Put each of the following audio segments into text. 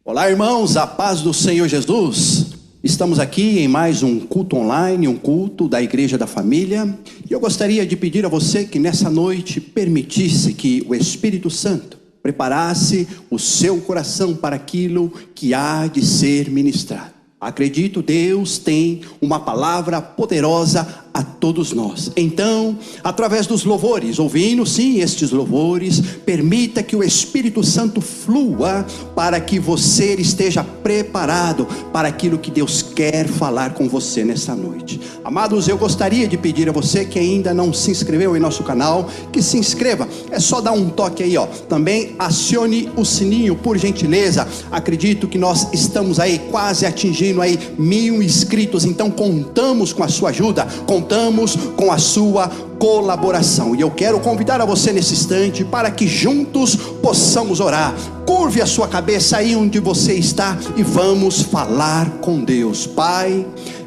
Olá, irmãos, a paz do Senhor Jesus. Estamos aqui em mais um culto online, um culto da Igreja da Família. E eu gostaria de pedir a você que nessa noite permitisse que o Espírito Santo preparasse o seu coração para aquilo que há de ser ministrado. Acredito, Deus tem uma palavra poderosa a todos nós. Então, através dos louvores, ouvindo sim estes louvores, permita que o Espírito Santo flua para que você esteja preparado para aquilo que Deus quer falar com você nessa noite. Amados, eu gostaria de pedir a você que ainda não se inscreveu em nosso canal, que se inscreva. É só dar um toque aí, ó. Também acione o sininho, por gentileza. Acredito que nós estamos aí quase atingindo aí 1000 inscritos, então contamos com a sua ajuda, contamos com a sua colaboração. E eu quero convidar a você nesse instante para que juntos possamos orar. Curve a sua cabeça aí onde você está e vamos falar com Deus. Pai,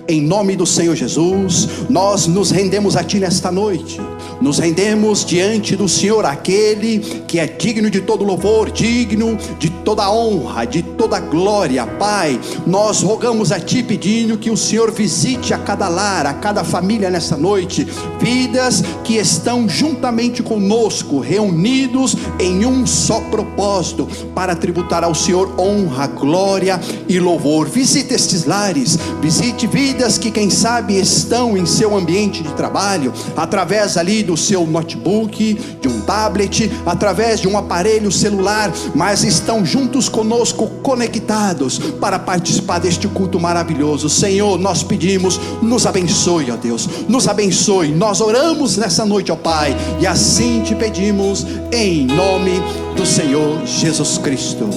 em nome do Senhor Jesus, nós nos rendemos a Ti nesta noite. Nos rendemos diante do Senhor, aquele que é digno de todo louvor, digno de toda honra, de toda glória. Pai, nós rogamos a Ti pedindo que o Senhor visite a cada lar, a cada família nessa noite. Vidas que estão juntamente conosco, reunidos em um só propósito, para tributar ao Senhor honra, glória e louvor. Visite estes lares, visite vidas que quem sabe estão em seu ambiente de trabalho, através ali do seu notebook, de um tablet, através de um aparelho celular, mas estão juntos conosco, conectados para participar deste culto maravilhoso. Senhor, nós pedimos, nos abençoe, ó Deus, nos abençoe. Nós oramos nessa noite, ó Pai, e assim te pedimos em nome do Senhor Jesus Cristo.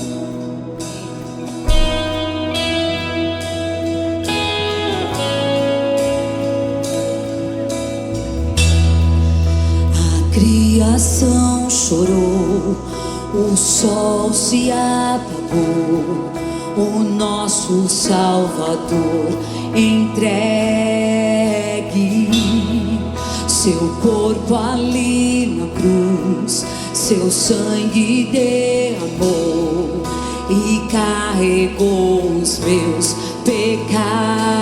A criação chorou, o sol se apagou, o nosso Salvador entregue, seu corpo ali na cruz, seu sangue derramou e carregou os meus pecados.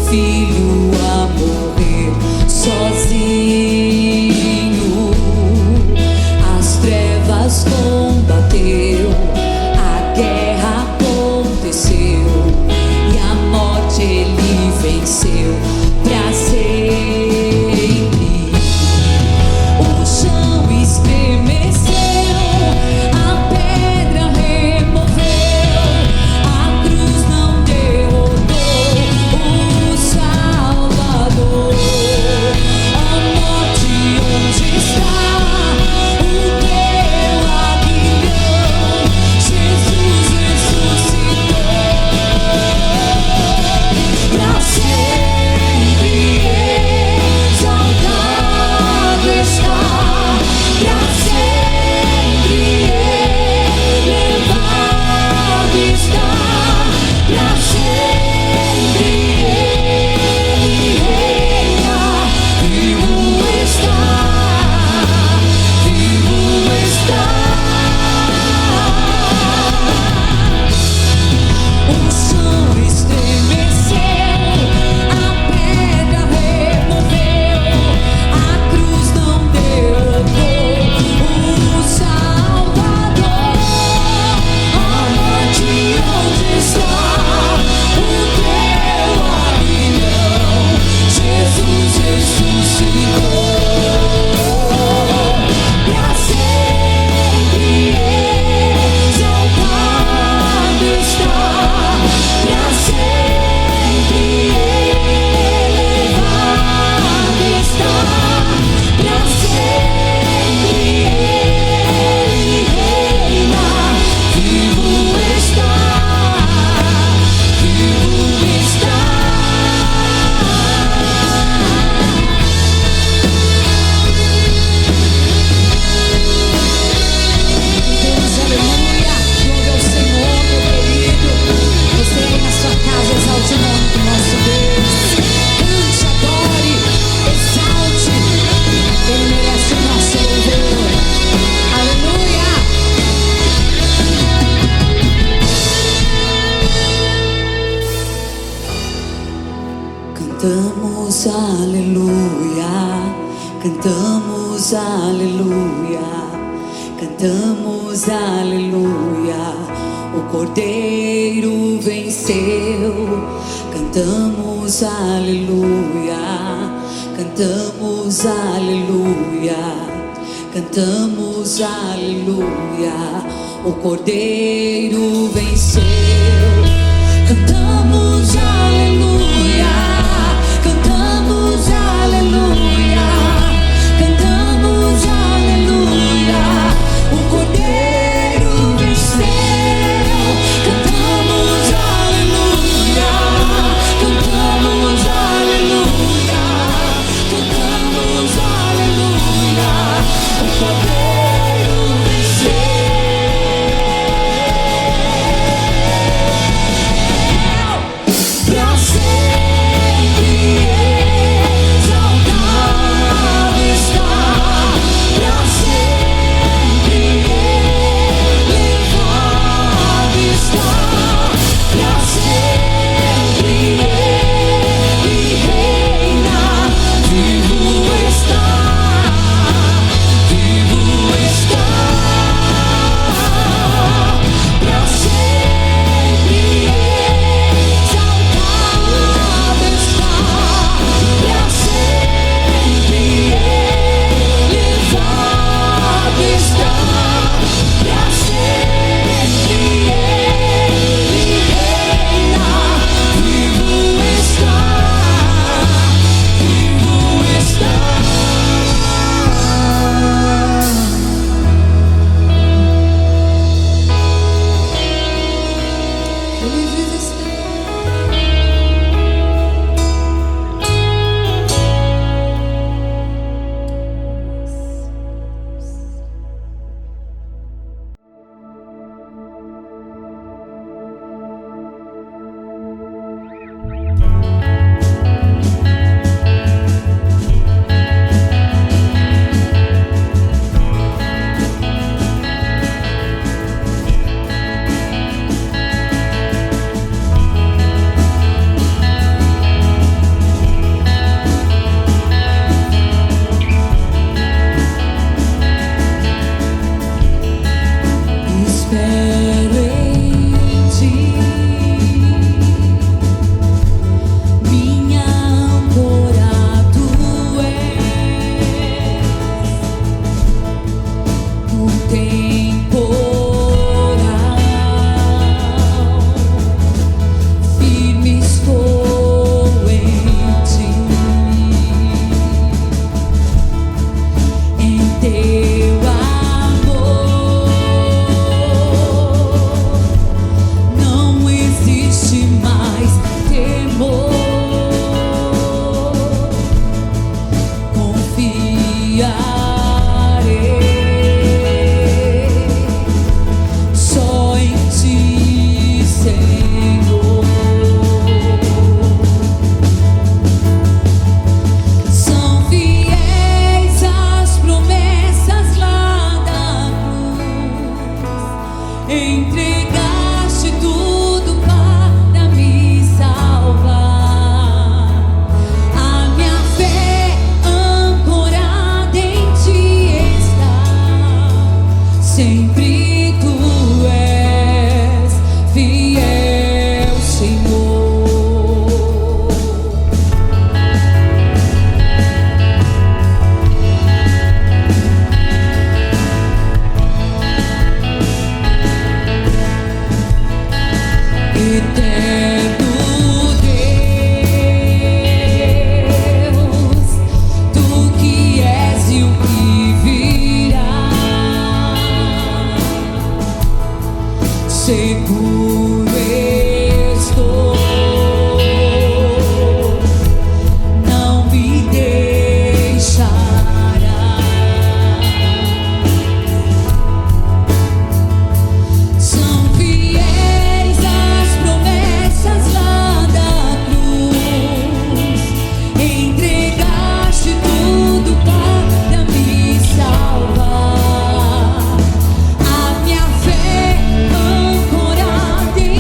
Filho a morrer sozinho, as trevas combateu, a guerra aconteceu e a morte ele venceu pra sempre. O chão estremeceu, a pedra removeu, a cruz não derrotou o Salvador. A morte onde está, o teu aguilhão, Cantamos aleluia, cantamos aleluia. O Cordeiro venceu. Cantamos aleluia, cantamos aleluia, cantamos aleluia. O Cordeiro venceu. Cantamos aleluia, cantamos aleluia, cantamos aleluia. O Cordeiro venceu. Cantamos aleluia, cantamos aleluia, cantamos aleluia. O Cordeiro venceu. Pra sempre exaltado está, pra sempre elevado está, pra sempre ele reina, vivo está, vivo está. Pra sempre exaltado está, pra sempre elevado está, pra sempre ele reina, vivo está, vivo está. Ele vive está. Espero em ti, minha âncora tu és, no temporal, firme estou em ti, em teu amor. Não existe mais temor. Confiarei só em ti, Senhor. São fiéis as promessas lá da cruz. Entregaste tudo para me salvar. A minha fé ancorada em ti está. Sempre tu és fiel, Senhor. Eterno Deus, tu que és e o que virá, seguro estou, não me deixarás. São fiéis as promessas lá da cruz. Entregaste tudo para me salvar. A minha fé ancorada em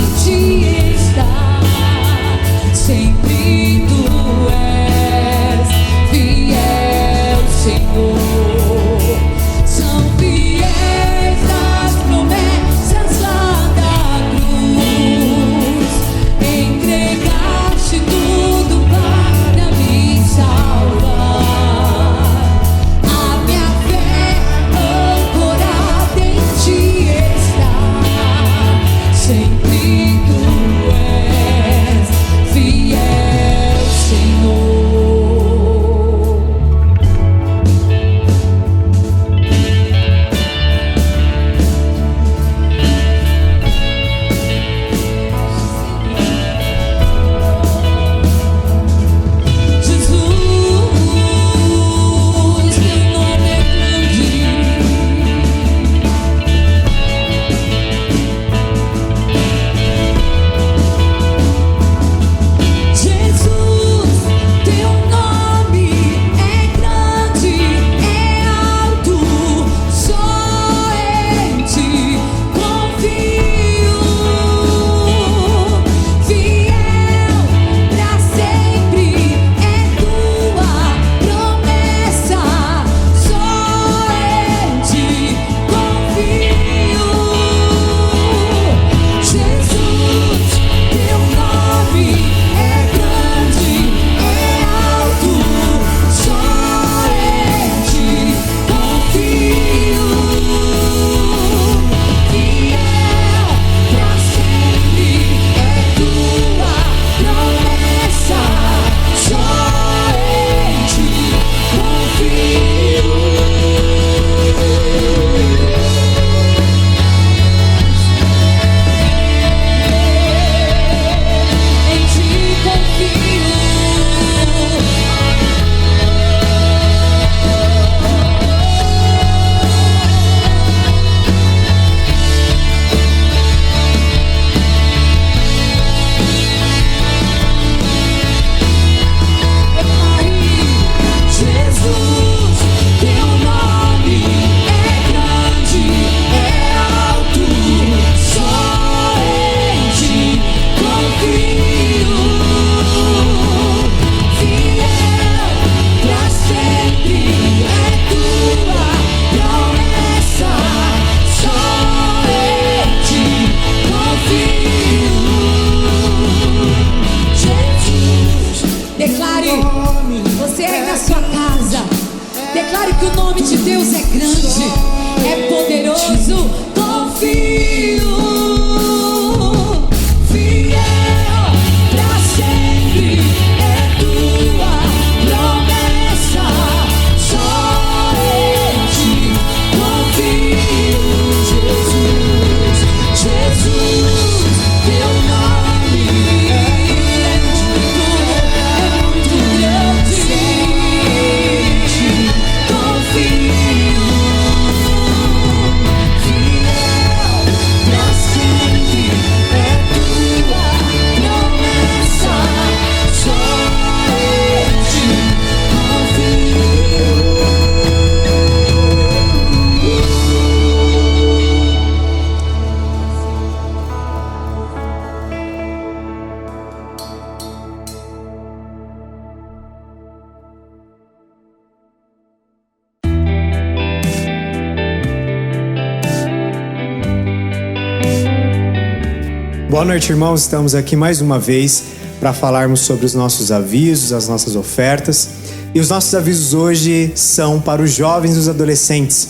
Boa noite, irmãos. Estamos aqui mais uma vez para falarmos sobre os nossos avisos, as nossas ofertas. E os nossos avisos hoje são para os jovens e os adolescentes.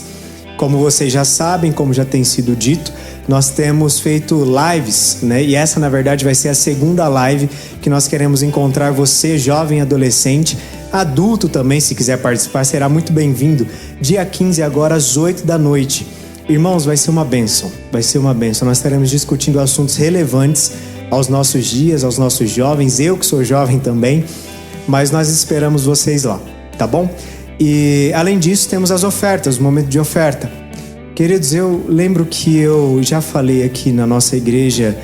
Como vocês já sabem, como já tem sido dito, nós temos feito lives, né? E essa, na verdade, vai ser a segunda live que nós queremos encontrar você, jovem, adolescente, adulto também, se quiser participar, será muito bem-vindo. Dia 15, agora às 8 da noite. Irmãos, vai ser uma bênção, Nós estaremos discutindo assuntos relevantes aos nossos dias, aos nossos jovens, eu que sou jovem também, mas nós esperamos vocês lá, tá bom? E além disso, temos as ofertas, o momento de oferta. Queridos, eu lembro que eu já falei aqui na nossa igreja,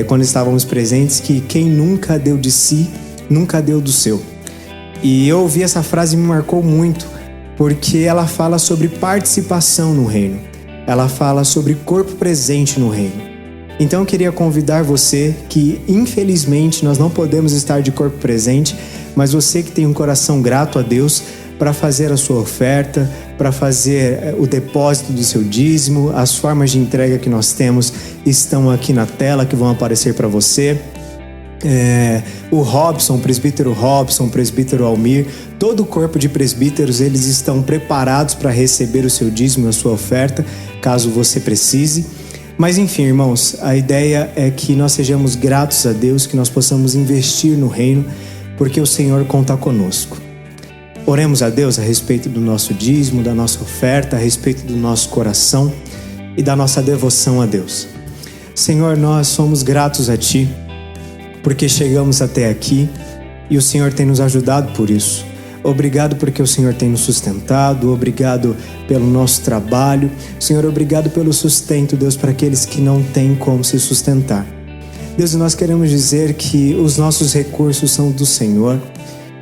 quando estávamos presentes, que quem nunca deu de si, nunca deu do seu. E eu ouvi essa frase e me marcou muito, porque ela fala sobre participação no reino. Ela fala sobre corpo presente no reino. Então eu queria convidar você que, infelizmente, nós não podemos estar de corpo presente, mas você que tem um coração grato a Deus, para fazer a sua oferta, para fazer o depósito do seu dízimo. As formas de entrega que nós temos estão aqui na tela, que vão aparecer para você. O presbítero Almir, todo o corpo de presbíteros, eles estão preparados para receber o seu dízimo, a sua oferta, caso você precise. Mas enfim, irmãos, a ideia é que nós sejamos gratos a Deus, que nós possamos investir no reino, porque o Senhor conta conosco. Oremos a Deus a respeito do nosso dízimo, da nossa oferta, a respeito do nosso coração e da nossa devoção a Deus. Senhor, nós somos gratos a Ti, porque chegamos até aqui e o Senhor tem nos ajudado por isso. Obrigado porque o Senhor tem nos sustentado, obrigado pelo nosso trabalho. Senhor, obrigado pelo sustento, Deus, para aqueles que não têm como se sustentar. Deus, nós queremos dizer que os nossos recursos são do Senhor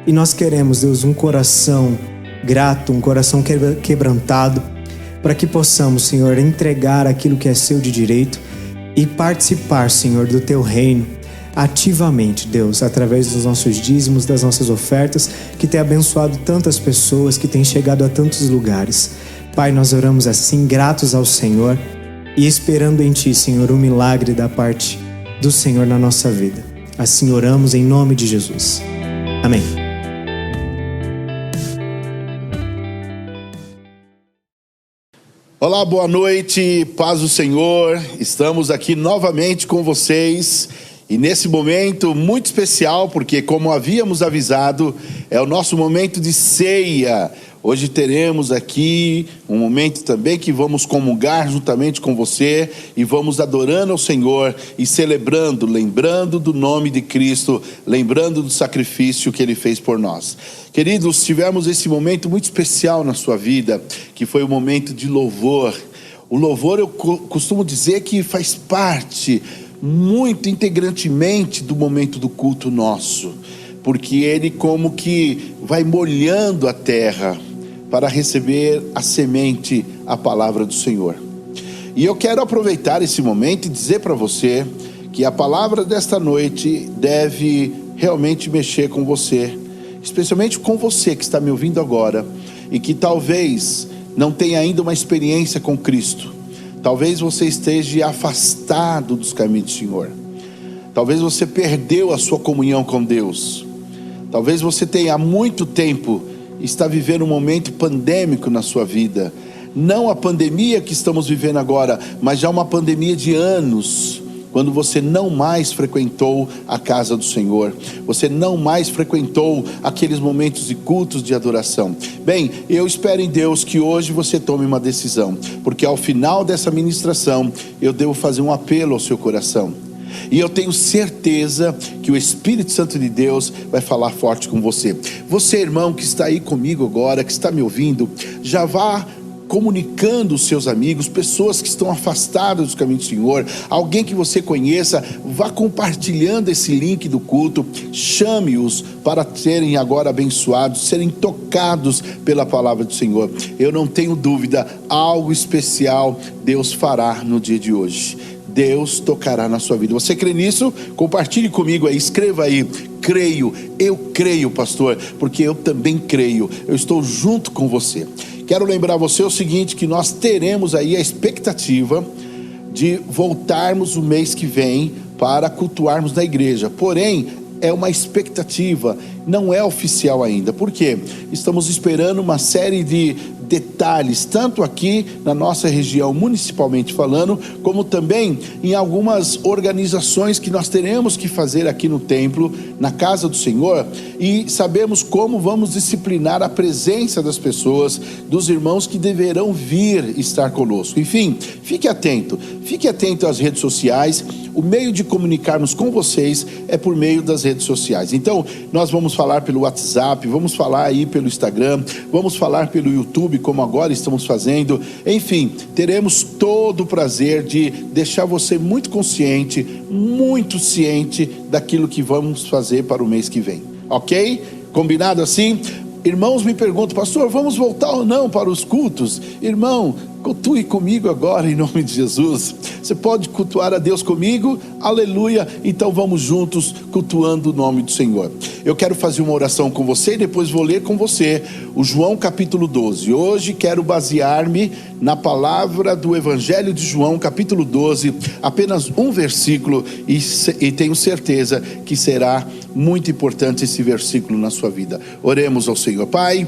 e nós queremos, Deus, um coração grato, um coração quebrantado, para que possamos, Senhor, entregar aquilo que é seu de direito e participar, Senhor, do Teu reino ativamente, Deus, através dos nossos dízimos, das nossas ofertas, que tem abençoado tantas pessoas, que tem chegado a tantos lugares. Pai, nós oramos assim, gratos ao Senhor e esperando em Ti, Senhor, um milagre da parte do Senhor na nossa vida. Assim oramos em nome de Jesus. Amém. Olá, boa noite, paz do Senhor. Estamos aqui novamente com vocês. E nesse momento muito especial, porque como havíamos avisado, é o nosso momento de ceia. Hoje teremos aqui um momento também que vamos comungar juntamente com você e vamos adorando ao Senhor e celebrando, lembrando do nome de Cristo, lembrando do sacrifício que Ele fez por nós. Queridos, tivemos esse momento muito especial na sua vida, que foi o momento de louvor. O louvor, eu costumo dizer que faz parte muito integrantemente do momento do culto nosso, porque ele como que vai molhando a terra para receber a semente, a palavra do Senhor. E eu quero aproveitar esse momento e dizer para você que a palavra desta noite deve realmente mexer com você, especialmente com você que está me ouvindo agora e que talvez não tenha ainda uma experiência com Cristo. Talvez você esteja afastado dos caminhos do Senhor. Talvez você perdeu a sua comunhão com Deus. Talvez você tenha há muito tempo está vivendo um momento pandêmico na sua vida. Não a pandemia que estamos vivendo agora, mas já uma pandemia de anos, quando você não mais frequentou a casa do Senhor, você não mais frequentou aqueles momentos de cultos de adoração. Bem, eu espero em Deus que hoje você tome uma decisão, porque ao final dessa ministração eu devo fazer um apelo ao seu coração, e eu tenho certeza que o Espírito Santo de Deus vai falar forte com você. Você, irmão, que está aí comigo agora, que está me ouvindo, já vá comunicando os seus amigos, pessoas que estão afastadas dos caminhos do Senhor, alguém que você conheça, vá compartilhando esse link do culto, chame-os para serem agora abençoados, serem tocados pela palavra do Senhor. Eu não tenho dúvida, algo especial Deus fará no dia de hoje. Deus tocará na sua vida. Você crê nisso? Compartilhe comigo aí, escreva aí: creio, eu creio, pastor, porque eu também creio, eu estou junto com você. Quero lembrar você o seguinte, que nós teremos aí a expectativa de voltarmos o mês que vem para cultuarmos na igreja. Porém, é uma expectativa, não é oficial ainda. Por quê? Estamos esperando uma série de detalhes, tanto aqui na nossa região, municipalmente falando, como também em algumas organizações que nós teremos que fazer aqui no templo, na casa do Senhor, e sabemos como vamos disciplinar a presença das pessoas, dos irmãos que deverão vir estar conosco. Enfim, fique atento às redes sociais. O meio de comunicarmos com vocês é por meio das redes sociais. Então, nós vamos falar pelo WhatsApp, vamos falar aí pelo Instagram, vamos falar pelo YouTube, como agora estamos fazendo. Enfim, teremos todo o prazer de deixar você muito consciente, muito ciente daquilo que vamos fazer para o mês que vem. Ok? Combinado assim? Irmãos me perguntam: pastor, vamos voltar ou não para os cultos? Irmão, cultue comigo agora em nome de Jesus. Você pode cultuar a Deus comigo? Aleluia! Então vamos juntos cultuando o nome do Senhor. Eu quero fazer uma oração com você e depois vou ler com você o João capítulo 12. Hoje quero basear-me na palavra do Evangelho de João capítulo 12, apenas um versículo, e tenho certeza que será muito importante esse versículo na sua vida. Oremos ao Senhor. Pai,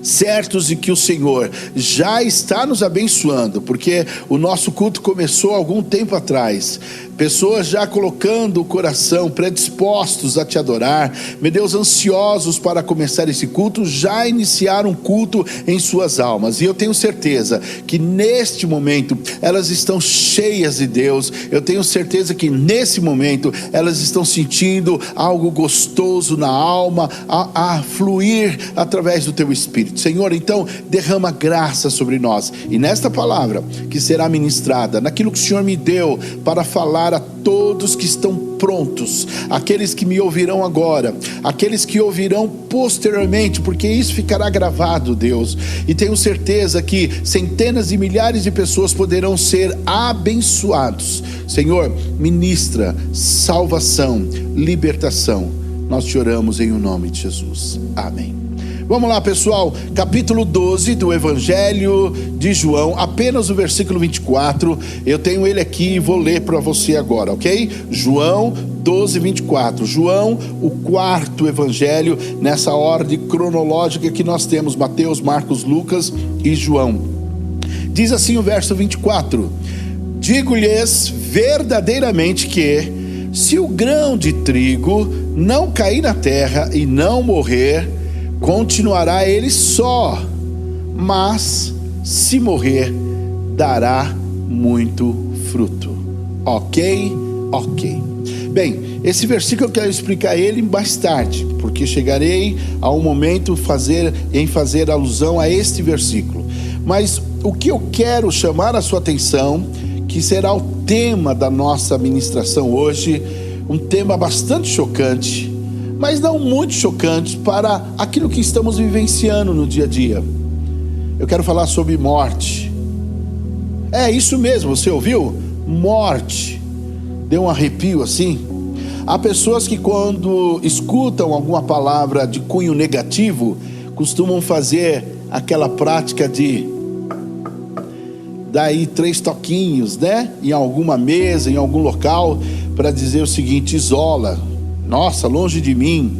certos de que o Senhor já está nos abençoando, porque o nosso culto começou há algum tempo atrás, pessoas já colocando o coração, predispostos a te adorar, meu Deus, ansiosos para começar esse culto, já iniciaram um culto em suas almas, e eu tenho certeza que neste momento elas estão cheias de Deus. Eu tenho certeza que nesse momento elas estão sentindo algo gostoso na alma, a fluir através do teu Espírito. Senhor, então derrama graça sobre nós, e nesta palavra que será ministrada, naquilo que o Senhor me deu para falar a todos que estão prontos, aqueles que me ouvirão agora, aqueles que ouvirão posteriormente, porque isso ficará gravado, Deus, e tenho certeza que centenas e milhares de pessoas poderão ser abençoados. Senhor, ministra salvação, libertação. Nós te oramos em o nome de Jesus. Amém. Vamos lá, pessoal, capítulo 12 do Evangelho de João, apenas o versículo 24, eu tenho ele aqui e vou ler para você agora, ok? João 12, 24, João, o quarto Evangelho, nessa ordem cronológica que nós temos, Mateus, Marcos, Lucas e João. Diz assim o verso 24: digo-lhes verdadeiramente que, se o grão de trigo não cair na terra e não morrer, continuará ele só, mas se morrer, dará muito fruto. Ok? Bem, esse versículo eu quero explicar ele mais tarde, porque chegarei a um momento em fazer alusão a este versículo. Mas o que eu quero chamar a sua atenção, que será o tema da nossa ministração hoje, um tema bastante chocante, mas não muito chocante para aquilo que estamos vivenciando no dia a dia. Eu quero falar sobre morte. É isso mesmo, você ouviu? Morte. Deu um arrepio assim. Há pessoas que, quando escutam alguma palavra de cunho negativo, costumam fazer aquela prática de dar aí 3 toquinhos, né? Em alguma mesa, em algum local, para dizer o seguinte: isola. Nossa, longe de mim,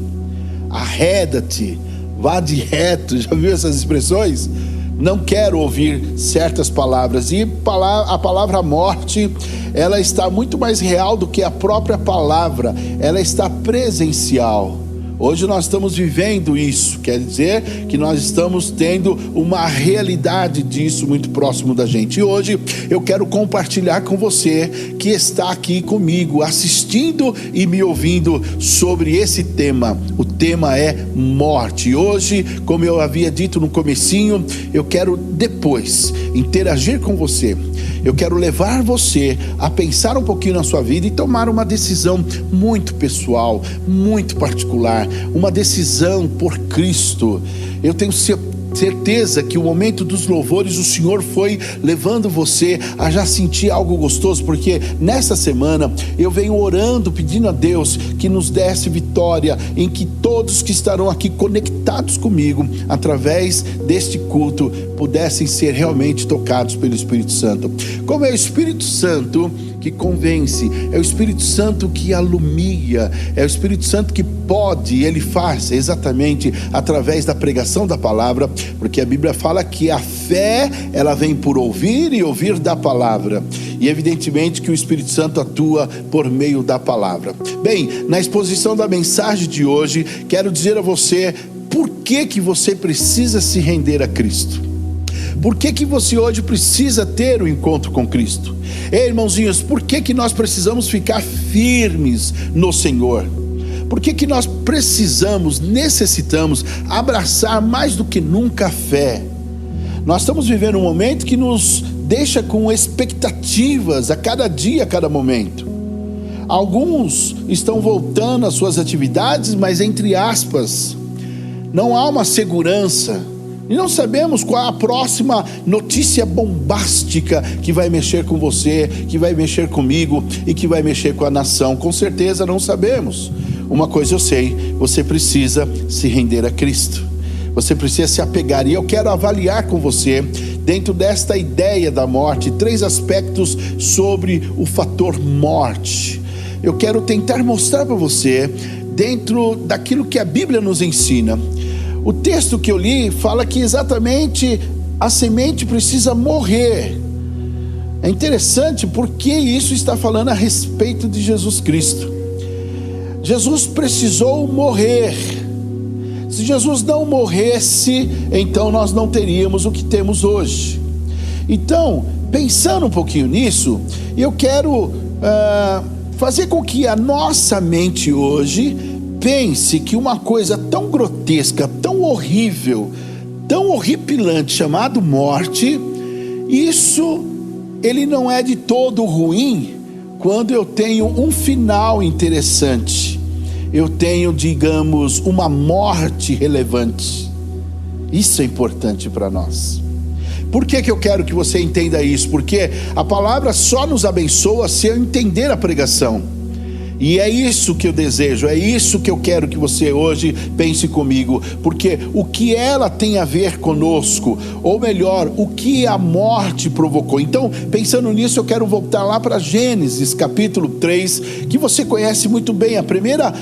arreda-te, vá de reto. Já viu essas expressões? Não quero ouvir certas palavras. E a palavra morte, ela está muito mais real do que a própria palavra. Ela está presencial. Hoje nós estamos vivendo isso, quer dizer que nós estamos tendo uma realidade disso muito próximo da gente. E hoje eu quero compartilhar com você que está aqui comigo, assistindo e me ouvindo, sobre esse tema. O tema é morte. E hoje, como eu havia dito no comecinho, eu quero depois interagir com você. Eu quero levar você a pensar um pouquinho na sua vida e tomar uma decisão muito pessoal, muito particular, uma decisão por Cristo. Eu tenho certeza que o momento dos louvores, o Senhor foi levando você a já sentir algo gostoso, porque nessa semana eu venho orando, pedindo a Deus que nos desse vitória, em que todos que estarão aqui conectados comigo através deste culto pudessem ser realmente tocados pelo Espírito Santo. Como é o Espírito Santo que convence, é o Espírito Santo que alumia, é o Espírito Santo que pode, ele faz exatamente através da pregação da palavra, porque a Bíblia fala que a fé, ela vem por ouvir e ouvir da palavra, e evidentemente que o Espírito Santo atua por meio da palavra. Bem, na exposição da mensagem de hoje, quero dizer a você por que você precisa se render a Cristo. Por que você hoje precisa ter um encontro com Cristo? Ei, irmãozinhos, por que nós precisamos ficar firmes no Senhor? Por que nós necessitamos abraçar mais do que nunca a fé? Nós estamos vivendo um momento que nos deixa com expectativas a cada dia, a cada momento. Alguns estão voltando às suas atividades, mas entre aspas, não há uma segurança. E não sabemos qual é a próxima notícia bombástica que vai mexer com você, que vai mexer comigo e que vai mexer com a nação. Com certeza não sabemos. Uma coisa eu sei, você precisa se render a Cristo. Você precisa se apegar. E eu quero avaliar com você, dentro desta ideia da morte, 3 aspectos sobre o fator morte. Eu quero tentar mostrar para você, dentro daquilo que a Bíblia nos ensina. O texto que eu li fala que exatamente a semente precisa morrer. É interessante porque isso está falando a respeito de Jesus Cristo. Jesus precisou morrer. Se Jesus não morresse, então nós não teríamos o que temos hoje. Então, pensando um pouquinho nisso, eu quero fazer com que a nossa mente hoje pense que uma coisa tão grotesca, tão horrível, tão horripilante, chamado morte, isso ele não é de todo ruim quando eu tenho um final interessante. Eu tenho, digamos, uma morte relevante. Isso é importante para nós. Por que eu quero que você entenda isso? Porque a palavra só nos abençoa se eu entender a pregação. E é isso que eu desejo, é isso que eu quero que você hoje pense comigo, porque o que ela tem a ver conosco, ou melhor, o que a morte provocou. Então, pensando nisso, eu quero voltar lá para Gênesis capítulo 3, que você conhece muito bem. A primeira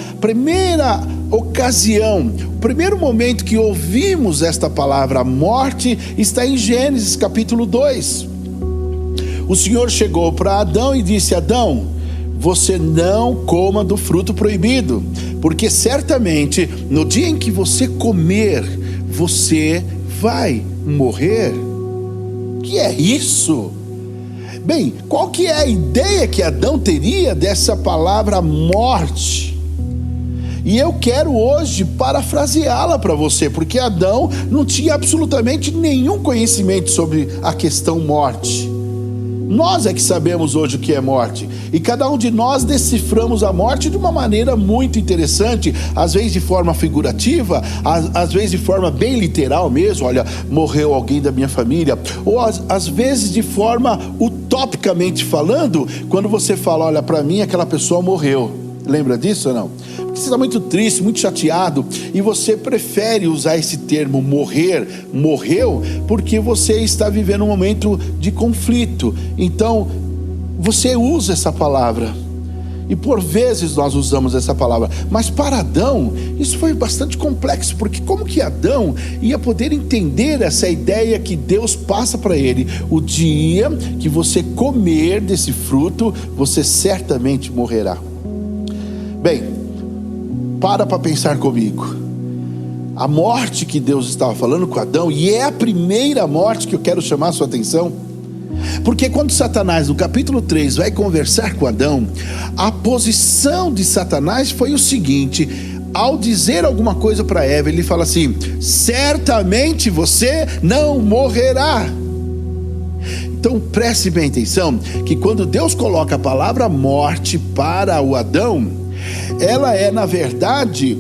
ocasião, o primeiro momento que ouvimos esta palavra morte, está em Gênesis capítulo 2. O Senhor chegou para Adão e disse: Adão, você não coma do fruto proibido, porque certamente no dia em que você comer, você vai morrer. Que é isso? Bem, qual que é a ideia que Adão teria dessa palavra morte? E eu quero hoje parafraseá-la para você, porque Adão não tinha absolutamente nenhum conhecimento sobre a questão morte. Nós é que sabemos hoje o que é morte, e cada um de nós deciframos a morte de uma maneira muito interessante, às vezes de forma figurativa, às vezes de forma bem literal mesmo. Olha, morreu alguém da minha família, ou às vezes de forma utopicamente falando, quando você fala: olha, para mim aquela pessoa morreu. Lembra disso ou não? Porque você está muito triste, muito chateado, e você prefere usar esse termo morrer, morreu, porque você está vivendo um momento de conflito. Então, você usa essa palavra. E por vezes nós usamos essa palavra. Mas para Adão, isso foi bastante complexo, porque como que Adão ia poder entender essa ideia que Deus passa para ele? O dia que você comer desse fruto, você certamente morrerá. Bem, para pensar comigo. A morte que Deus estava falando com Adão, e é a primeira morte que eu quero chamar a sua atenção, porque quando Satanás, no capítulo 3, vai conversar com Adão, a posição de Satanás foi o seguinte: ao dizer alguma coisa para Eva, ele fala assim: certamente você não morrerá. Então preste bem atenção, que quando Deus coloca a palavra morte para o Adão, ela é, na verdade,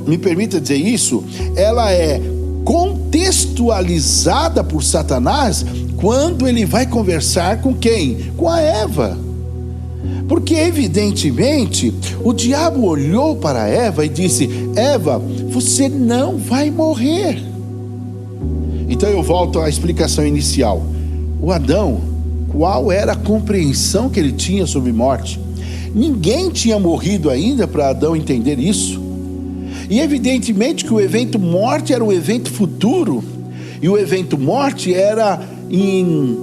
me permita dizer isso, ela é contextualizada por Satanás quando ele vai conversar com quem? Com a Eva. Porque evidentemente o diabo olhou para Eva e disse: Eva, você não vai morrer. Então eu volto à explicação inicial. O Adão, qual era a compreensão que ele tinha sobre morte. Ninguém tinha morrido ainda para Adão entender isso. E evidentemente que o evento morte era um evento futuro, e o evento morte era em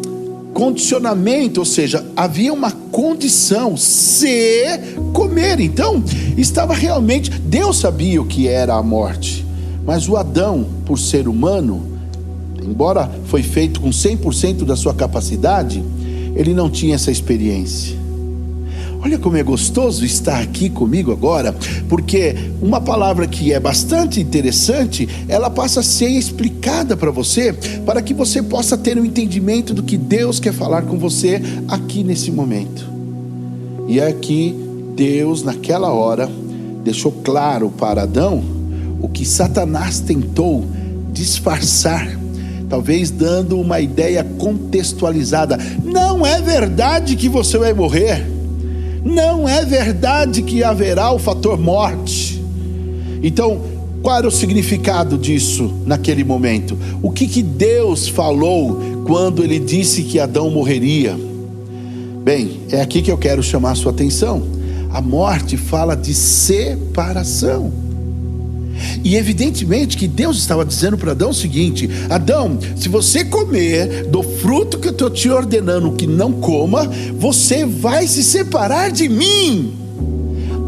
condicionamento, ou seja, havia uma condição, se comer. Então, estava realmente, Deus sabia o que era a morte, mas o Adão, por ser humano, embora foi feito com 100% da sua capacidade, ele não tinha essa experiência. Olha como é gostoso estar aqui comigo agora, porque uma palavra que é bastante interessante, ela passa a ser explicada para você, para que você possa ter um entendimento do que Deus quer falar com você aqui nesse momento. E aqui Deus, naquela hora, deixou claro para Adão o que Satanás tentou disfarçar, talvez dando uma ideia contextualizada. Não é verdade que você vai morrer. Não é verdade que haverá o fator morte. Então, qual era o significado disso naquele momento? O que Deus falou quando ele disse que Adão morreria? Bem, é aqui que eu quero chamar a sua atenção. A morte fala de separação. E evidentemente que Deus estava dizendo para Adão o seguinte: Adão, se você comer do fruto que eu estou te ordenando que não coma, você vai se separar de mim.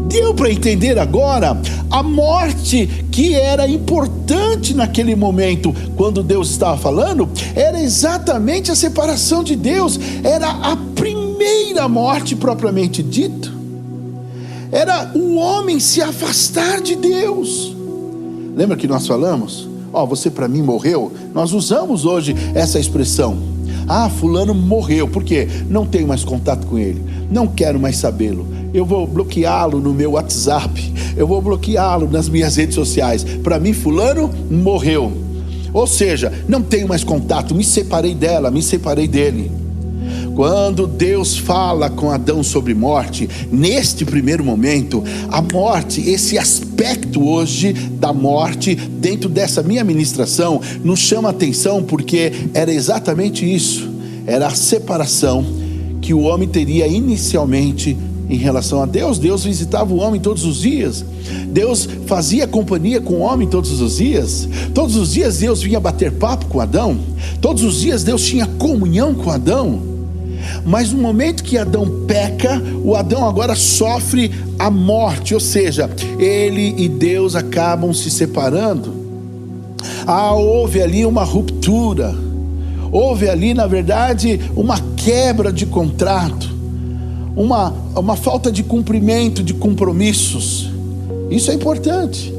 Deu para entender agora? A morte que era importante naquele momento, quando Deus estava falando, era exatamente a separação de Deus. Era a primeira morte propriamente dita. Era o homem se afastar de Deus. Lembra que nós falamos? Você para mim morreu. Nós usamos hoje essa expressão. Fulano morreu. Por quê? Não tenho mais contato com ele. Não quero mais sabê-lo. Eu vou bloqueá-lo no meu WhatsApp. Eu vou bloqueá-lo nas minhas redes sociais. Para mim, fulano morreu. Ou seja, não tenho mais contato. Me separei dela, me separei dele. Quando Deus fala com Adão sobre morte, neste primeiro momento, a morte, esse aspecto hoje da morte, dentro dessa minha ministração, nos chama a atenção, porque era exatamente isso. Era a separação que o homem teria inicialmente em relação a Deus. Deus visitava o homem todos os dias. Deus fazia companhia com o homem todos os dias. Todos os dias Deus vinha bater papo com Adão. Todos os dias Deus tinha comunhão com Adão. Mas no momento que Adão peca, o Adão agora sofre a morte, ou seja, ele e Deus acabam se separando. Houve ali uma ruptura, houve ali, na verdade, uma quebra de contrato, uma falta de cumprimento de compromissos. Isso é importante.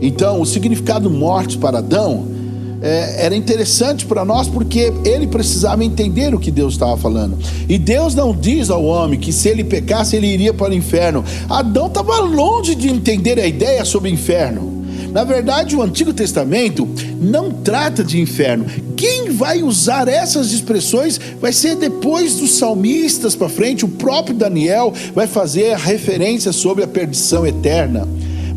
Então, o significado morte para Adão era interessante para nós, porque ele precisava entender o que Deus estava falando. E Deus não diz ao homem que se ele pecasse ele iria para o inferno. Adão estava longe de entender a ideia sobre o inferno. Na verdade, o Antigo Testamento não trata de inferno. Quem vai usar essas expressões vai ser depois dos salmistas para frente. O próprio Daniel vai fazer a referência sobre a perdição eterna.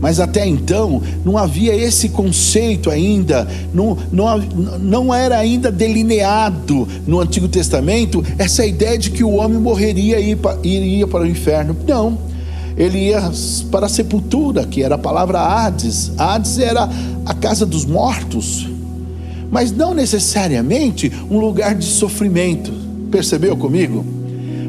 Mas até então não havia esse conceito ainda, não era ainda delineado no Antigo Testamento essa ideia de que o homem morreria e iria para o inferno. Não, ele ia para a sepultura, que era a palavra Hades. Hades era a casa dos mortos, mas não necessariamente um lugar de sofrimento. Percebeu comigo?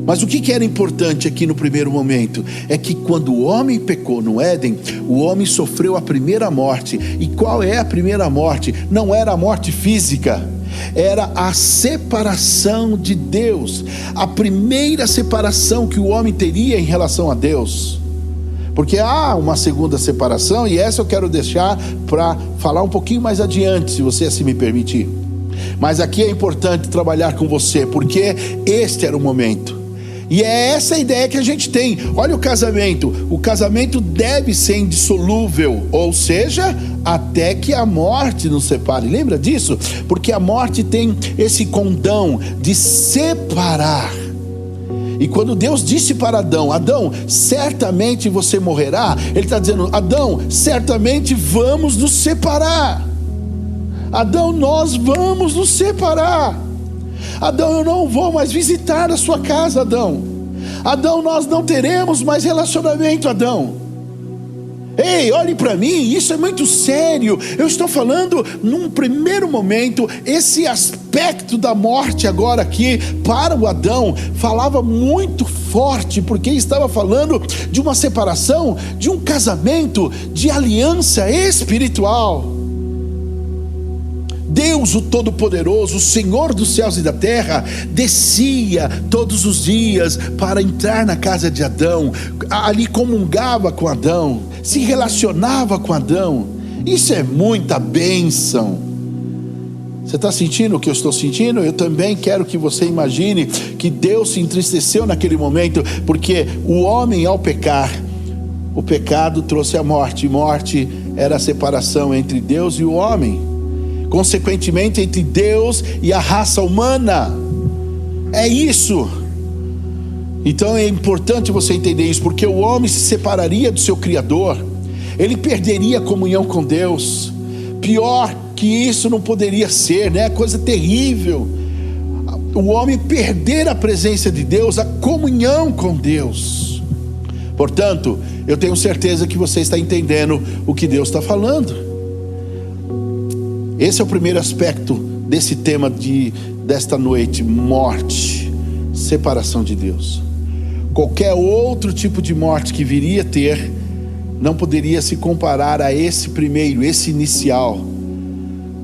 Mas o que era importante aqui no primeiro momento é que quando o homem pecou no Éden, o homem sofreu a primeira morte. E qual é a primeira morte? Não era a morte física, era a separação de Deus. A primeira separação que o homem teria em relação a Deus. Porque há uma segunda separação, e essa eu quero deixar para falar um pouquinho mais adiante, se você assim me permitir. Mas aqui é importante trabalhar com você, porque este era o momento. E é essa a ideia que a gente tem. Olha o casamento deve ser indissolúvel, ou seja, até que a morte nos separe. Lembra disso? Porque a morte tem esse condão de separar. E quando Deus disse para Adão: Adão, certamente você morrerá, Ele está dizendo: Adão, certamente vamos nos separar. Adão, nós vamos nos separar. Adão, eu não vou mais visitar a sua casa, Adão. Adão, nós não teremos mais relacionamento, Adão. Ei, olhe para mim, isso é muito sério. Eu estou falando num primeiro momento, esse aspecto da morte agora aqui para o Adão falava muito forte, porque estava falando de uma separação, de um casamento, de aliança espiritual. Deus, o Todo-Poderoso, o Senhor dos céus e da terra, descia todos os dias para entrar na casa de Adão, ali comungava com Adão, se relacionava com Adão. Isso é muita bênção. Você está sentindo o que eu estou sentindo? Eu também quero que você imagine que Deus se entristeceu naquele momento, porque o homem, ao pecar, o pecado trouxe a morte, e morte era a separação entre Deus e o homem, consequentemente entre Deus e a raça humana. É isso. Então é importante você entender isso, porque o homem se separaria do seu Criador, ele perderia a comunhão com Deus. Pior que isso não poderia ser, né? Coisa terrível. O homem perder a presença de Deus, a comunhão com Deus. Portanto, eu tenho certeza que você está entendendo o que Deus está falando. Esse é o primeiro aspecto desse tema desta noite: morte, separação de Deus. Qualquer outro tipo de morte que viria a ter não poderia se comparar a esse primeiro, esse inicial.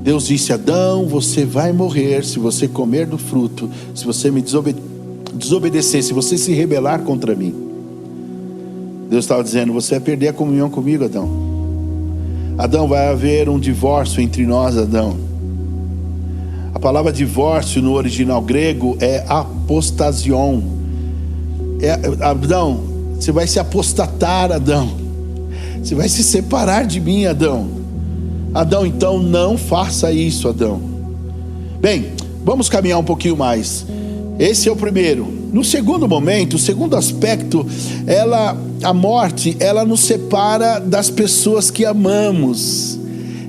Deus disse: Adão, você vai morrer se você comer do fruto, se você me desobedecer, se você se rebelar contra mim. Deus estava dizendo: você vai perder a comunhão comigo, Adão. Adão, vai haver um divórcio entre nós, Adão. A palavra divórcio no original grego é apostasion. Adão, você vai se apostatar, Adão. Você vai se separar de mim, Adão. Adão, então não faça isso, Adão. Bem, vamos caminhar um pouquinho mais. Esse é o primeiro. No segundo momento, o segundo aspecto, a morte, ela nos separa das pessoas que amamos.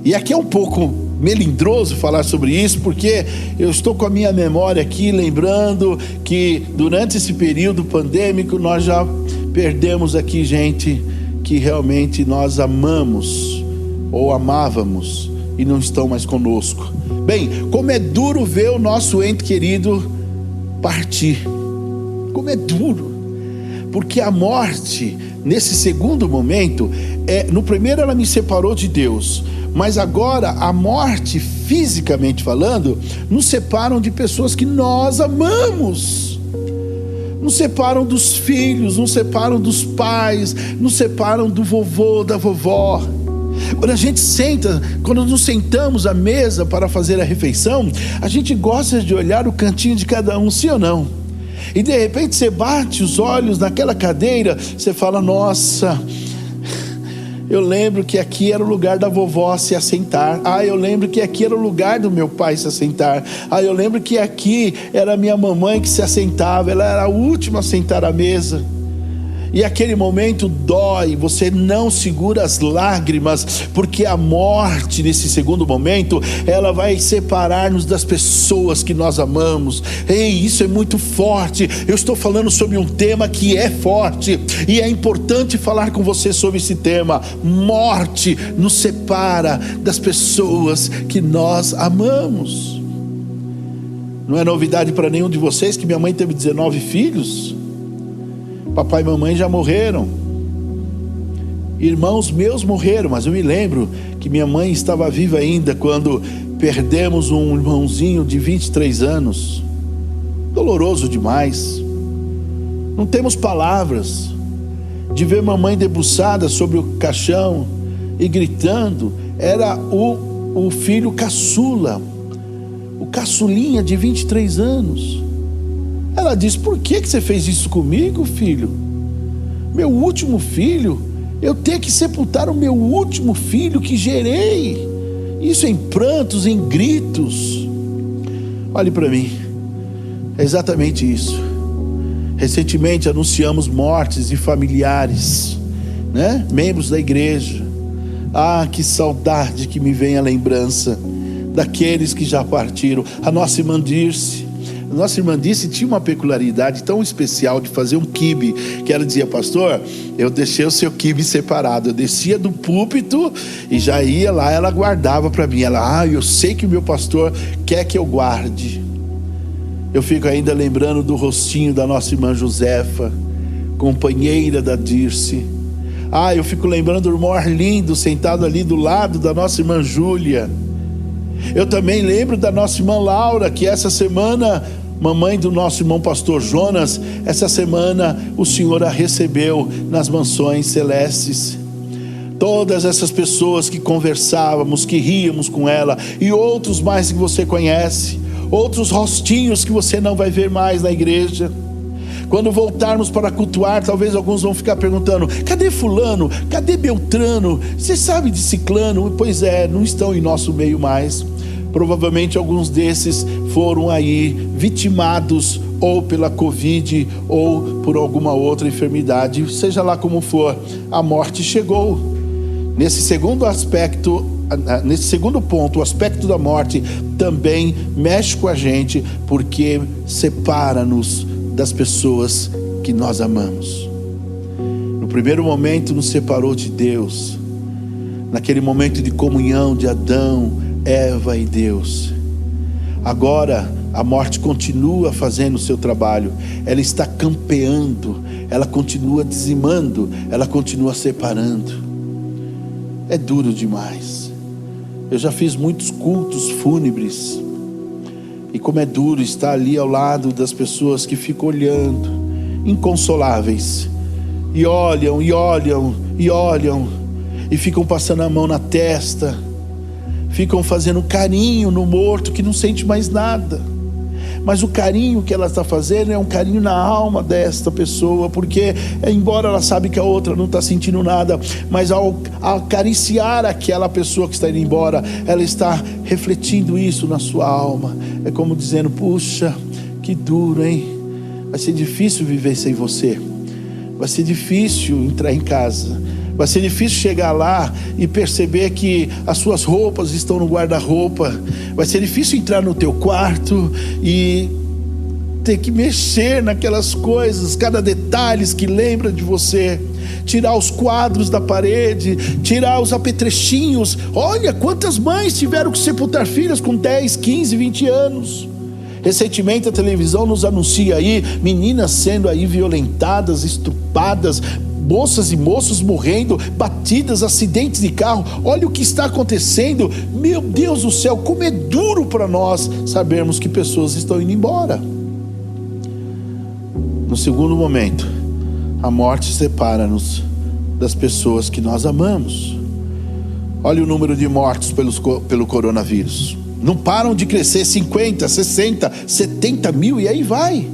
E aqui é um pouco melindroso falar sobre isso, porque eu estou com a minha memória aqui, lembrando que durante esse período pandêmico, nós já perdemos aqui gente que realmente nós amamos, ou amávamos, e não estão mais conosco. Bem, como é duro ver o nosso ente querido partir. Como é duro, porque a morte, nesse segundo momento, no primeiro ela me separou de Deus, mas agora a morte, fisicamente falando, nos separam de pessoas que nós amamos, nos separam dos filhos, nos separam dos pais, nos separam do vovô, da vovó. Quando a gente senta, quando nos sentamos à mesa para fazer a refeição, a gente gosta de olhar o cantinho de cada um, sim ou não? E de repente você bate os olhos naquela cadeira, você fala: nossa, eu lembro que aqui era o lugar da vovó se assentar. Eu lembro que aqui era o lugar do meu pai se assentar. Eu lembro que aqui era a minha mamãe que se assentava, ela era a última a sentar à mesa. E aquele momento dói, você não segura as lágrimas, porque a morte nesse segundo momento, ela vai separar-nos das pessoas que nós amamos. Ei, isso é muito forte. Eu estou falando sobre um tema que é forte, e é importante falar com você sobre esse tema. Morte nos separa das pessoas que nós amamos. Não é novidade para nenhum de vocês que minha mãe teve 19 filhos. Papai e mamãe já morreram. Irmãos meus morreram, mas eu me lembro que minha mãe estava viva ainda quando perdemos um irmãozinho de 23 anos. Doloroso demais. Não temos palavras. De ver mamãe debruçada sobre o caixão e gritando. Era o filho caçula, o caçulinha de 23 anos. Ela disse: por que você fez isso comigo, filho? Meu último filho, eu tenho que sepultar o meu último filho que gerei. Isso em prantos, em gritos. Olhe para mim, é exatamente isso. Recentemente anunciamos mortes de familiares, né? Membros da igreja. Que saudade que me vem a lembrança daqueles que já partiram. A nossa irmã Dirce, nossa irmã Dice tinha uma peculiaridade tão especial de fazer um quibe, que ela dizia: pastor, eu deixei o seu quibe separado. Eu descia do púlpito e já ia lá, ela guardava para mim. Ela: eu sei que o meu pastor quer que eu guarde. Eu fico ainda lembrando do rostinho da nossa irmã Josefa, companheira da Dirce. Eu fico lembrando do irmão Arlindo sentado ali do lado da nossa irmã Júlia. Eu também lembro da nossa irmã Laura, que essa semana, mamãe do nosso irmão pastor Jonas, essa semana o Senhor a recebeu nas mansões celestes. Todas essas pessoas que conversávamos, que ríamos com ela, e outros mais que você conhece, outros rostinhos que você não vai ver mais na igreja. Quando voltarmos para cultuar, talvez alguns vão ficar perguntando: cadê fulano? Cadê Beltrano? Você sabe de ciclano? Pois é, não estão em nosso meio mais. Provavelmente alguns desses foram aí vitimados ou pela Covid ou por alguma outra enfermidade. Seja lá como for, a morte chegou. Nesse segundo aspecto, nesse segundo ponto, o aspecto da morte também mexe com a gente, porque separa-nos das pessoas que nós amamos. No primeiro momento nos separou de Deus, naquele momento de comunhão de Adão, Eva e Deus. Agora a morte continua fazendo o seu trabalho. Ela está campeando, ela continua dizimando, ela continua separando. É duro demais. Eu já fiz muitos cultos fúnebres, e como é duro estar ali ao lado das pessoas que ficam olhando, inconsoláveis, e olham, e olham, e olham, e ficam passando a mão na testa, ficam fazendo carinho no morto que não sente mais nada. Mas o carinho que ela está fazendo é um carinho na alma desta pessoa, porque embora ela sabe que a outra não está sentindo nada, mas ao acariciar aquela pessoa que está indo embora, ela está refletindo isso na sua alma. É como dizendo: puxa, que duro, hein? Vai ser difícil viver sem você, vai ser difícil entrar em casa, vai ser difícil chegar lá e perceber que as suas roupas estão no guarda-roupa. Vai ser difícil entrar no teu quarto e ter que mexer naquelas coisas, cada detalhe que lembra de você. Tirar os quadros da parede, tirar os apetrechinhos. Olha quantas mães tiveram que sepultar filhas com 10, 15, 20 anos. Recentemente a televisão nos anuncia aí meninas sendo aí violentadas, estrupadas, moças e moços morrendo, batidas, acidentes de carro. Olha o que está acontecendo. Meu Deus do céu, como é duro para nós sabermos que pessoas estão indo embora. No segundo momento, a morte separa-nos das pessoas que nós amamos. Olha o número de mortos pelo coronavírus. Não param de crescer, 50, 60, 70 mil, e aí vai.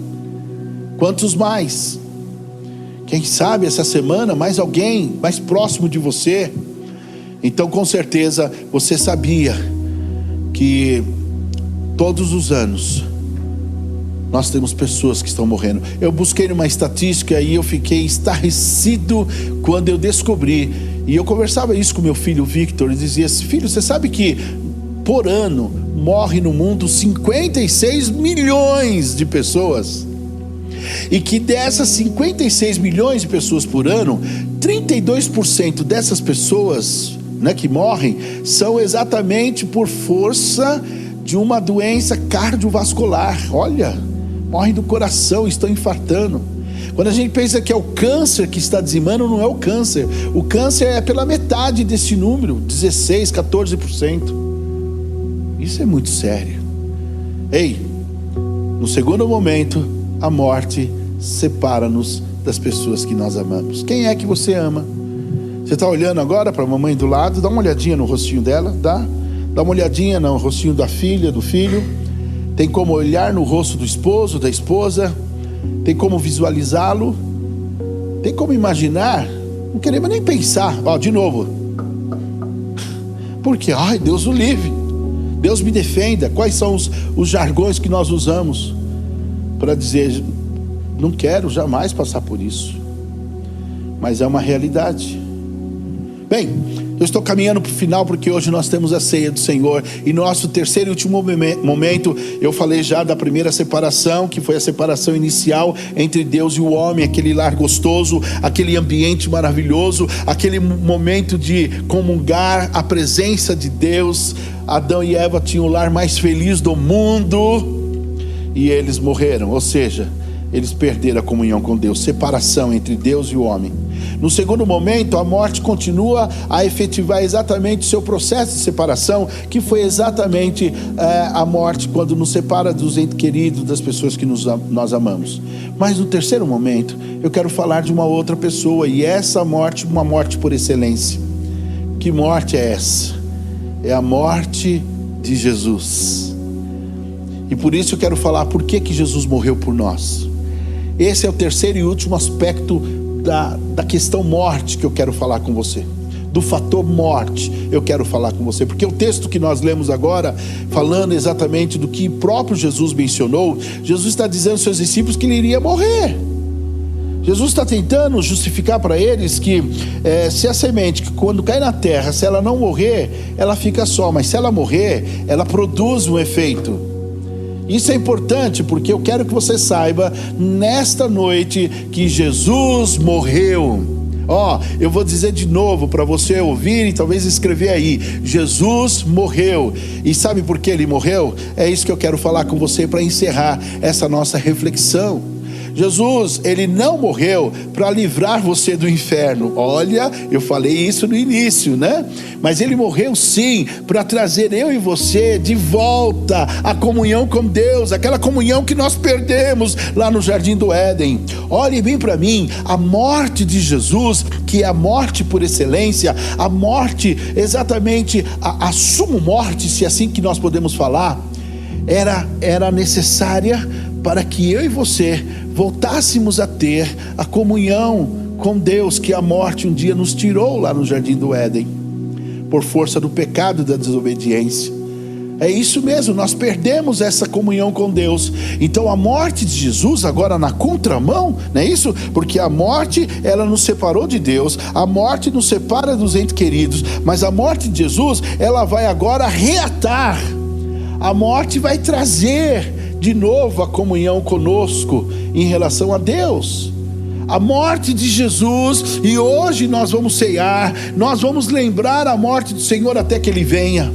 Quantos mais? Quem sabe essa semana mais alguém mais próximo de você. Então com certeza você sabia que todos os anos nós temos pessoas que estão morrendo. Eu busquei numa estatística e eu fiquei estarrecido quando eu descobri. E eu conversava isso com meu filho Victor e dizia: filho, você sabe que por ano morre no mundo 56 milhões de pessoas? E que dessas 56 milhões de pessoas por ano, 32% dessas pessoas, né, que morrem, são exatamente por força de uma doença cardiovascular. Olha, morrem do coração, estão infartando. Quando a gente pensa que é o câncer que está dizimando, não é o câncer. O câncer é pela metade desse número, 16, 14%. Isso é muito sério. Ei, no segundo momento, a morte separa-nos das pessoas que nós amamos. Quem é que você ama? Você está olhando agora para a mamãe do lado? Dá uma olhadinha no rostinho dela, dá uma olhadinha no rostinho da filha, do filho. Tem como olhar no rosto do esposo, da esposa. Tem como visualizá-lo. Tem como imaginar. Não queremos nem pensar. De novo. Porque, Deus o livre, Deus me defenda. Quais são os jargões que nós usamos para dizer: não quero jamais passar por isso? Mas é uma realidade. Bem, Eu estou caminhando para o final, porque hoje nós temos a ceia do Senhor. E nosso terceiro e último momento, eu falei já da primeira separação, que foi a separação inicial entre Deus e o homem. Aquele lar gostoso, aquele ambiente maravilhoso, aquele momento de comungar a presença de Deus. Adão e Eva tinham o lar mais feliz do mundo, e eles morreram, ou seja, eles perderam a comunhão com Deus. Separação entre Deus e o homem. No segundo momento, a morte continua a efetivar exatamente o seu processo de separação, que foi exatamente a morte quando nos separa dos entes queridos, das pessoas que nós amamos. Mas no terceiro momento, eu quero falar de uma outra pessoa, e essa morte, uma morte por excelência. Que morte é essa? É a morte de Jesus. E por isso eu quero falar por que Jesus morreu por nós. Esse é o terceiro e último aspecto da questão morte que eu quero falar com você. Do fator morte eu quero falar com você, porque o texto que nós lemos agora, falando exatamente do que próprio Jesus mencionou, Jesus está dizendo aos seus discípulos que ele iria morrer. Jesus está tentando justificar para eles que se a semente, que quando cai na terra, se ela não morrer, ela fica só, mas se ela morrer, ela produz um efeito. Isso é importante, porque eu quero que você saiba nesta noite que Jesus morreu. Eu vou dizer de novo para você ouvir e talvez escrever aí: Jesus morreu. E sabe por que ele morreu? É isso que eu quero falar com você para encerrar essa nossa reflexão. Jesus, ele não morreu para livrar você do inferno. Olha, eu falei isso no início, né? Mas ele morreu sim para trazer eu e você de volta à comunhão com Deus, aquela comunhão que nós perdemos lá no Jardim do Éden. Olhe bem para mim, a morte de Jesus, que é a morte por excelência, a morte exatamente, a sumo morte, se é assim que nós podemos falar, era necessária para que eu e você voltássemos a ter a comunhão com Deus, que a morte um dia nos tirou lá no Jardim do Éden, por força do pecado e da desobediência. É isso mesmo, nós perdemos essa comunhão com Deus. Então a morte de Jesus agora na contramão, não é isso? Porque a morte, ela nos separou de Deus, a morte nos separa dos entes queridos, mas a morte de Jesus, ela vai agora reatar. A morte vai trazer de novo a comunhão conosco em relação a Deus. A morte de Jesus, e hoje nós vamos ceiar, nós vamos lembrar a morte do Senhor até que Ele venha.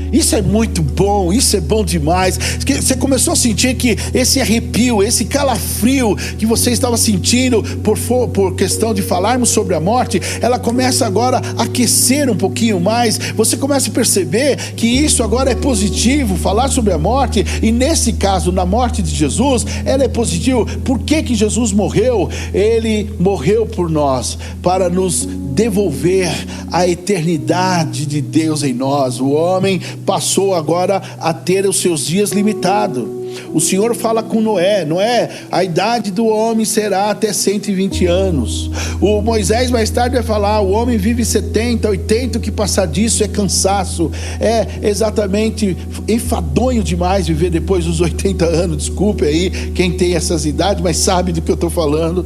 Isso é muito bom, isso é bom demais. Você começou a sentir que esse arrepio, esse calafrio que você estava sentindo por questão de falarmos sobre a morte, ela começa agora a aquecer um pouquinho mais. Você começa a perceber que isso agora é positivo, falar sobre a morte. E nesse caso, na morte de Jesus, ela é positivo. Por que Jesus morreu? Ele morreu por nós, para nos devolver a eternidade de Deus em nós. O homem passou agora a ter os seus dias limitados. O Senhor fala com Noé: Noé, a idade do homem será até 120 anos. O Moisés mais tarde vai falar: o homem vive 70, 80, o que passar disso é cansaço. É exatamente enfadonho demais viver depois dos 80 anos. Desculpe aí quem tem essas idades, mas sabe do que eu estou falando,